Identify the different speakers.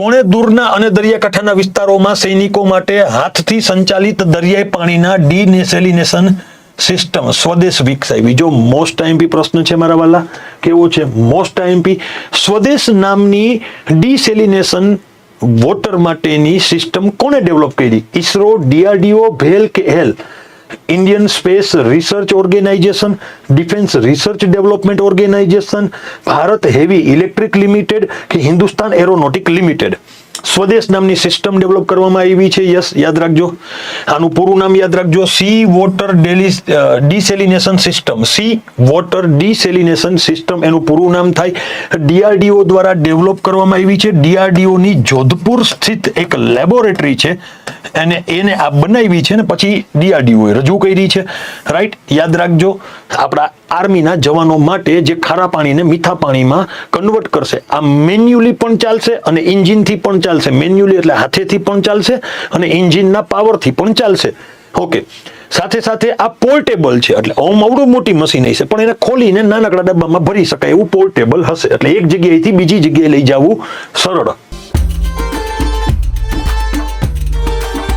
Speaker 1: કોણે દૂરના અને દરિયાકાંઠાના વિસ્તારોમાં સૈનિકો માટે હાથથી સંચાલિત દરિયાઈ પાણીના ડિસેલિનેશન સિસ્ટમ સ્વદેશ વિકસાવી? જો મોસ્ટ આઈએમપી પ્રશ્ન છે મારા વાલા, કેવો છે મોસ્ટ આઈએમપી? સ્વદેશ નામની ડિસેલિનેશન વોટર માટેની સિસ્ટમ કોણે ડેવલપ કરી? ઇસરો, ડીઆરડીઓ, ભેલ કે HAL? Indian space research organisation, defence research development organisation, Bharat heavy electric limited કે હિન્દુસ્તાન એરોનોટિક લિમિટેડ? સ્વદેશ નામની સિસ્ટમ ડેવલપ કરવામાં આવી છે. યસ, યાદ રાખજો. આનું પૂરું નામ યાદ રાખજો, C water desalination system. C water desalination system એનું પૂરું નામ થાય. ડીઆરડીઓ દ્વારા ડેવલપ કરવામાં આવી છે. ડીઆરડીઓ ની જોધપુર સ્થિત એક લેબોરેટરી છે અને એને આ બનાવી છે ને પછી ડીઆરડીઓ રજૂ કરી છે. રાઈટ, યાદ રાખજો. આપણા આર્મીના જવાનો માટે જે ખારા પાણીને મીઠા પાણીમાં કન્વર્ટ કરશે, આ મેન્યુઅલી પણ ચાલશે અને ઇન્જિનથી પણ ચાલશે. મેન્યુઅલી એટલે હાથેથી પણ ચાલશે અને ઇન્જિનના પાવરથી પણ ચાલશે. ઓકે, સાથે સાથે આ પોર્ટેબલ છે, એટલે આવડું મોટી મશીન હશે પણ એને ખોલીને નાનકડા ડબ્બામાં ભરી શકાય એવું પોર્ટેબલ હશે, એટલે એક જગ્યાએથી બીજી જગ્યાએ લઈ જવું સરળ.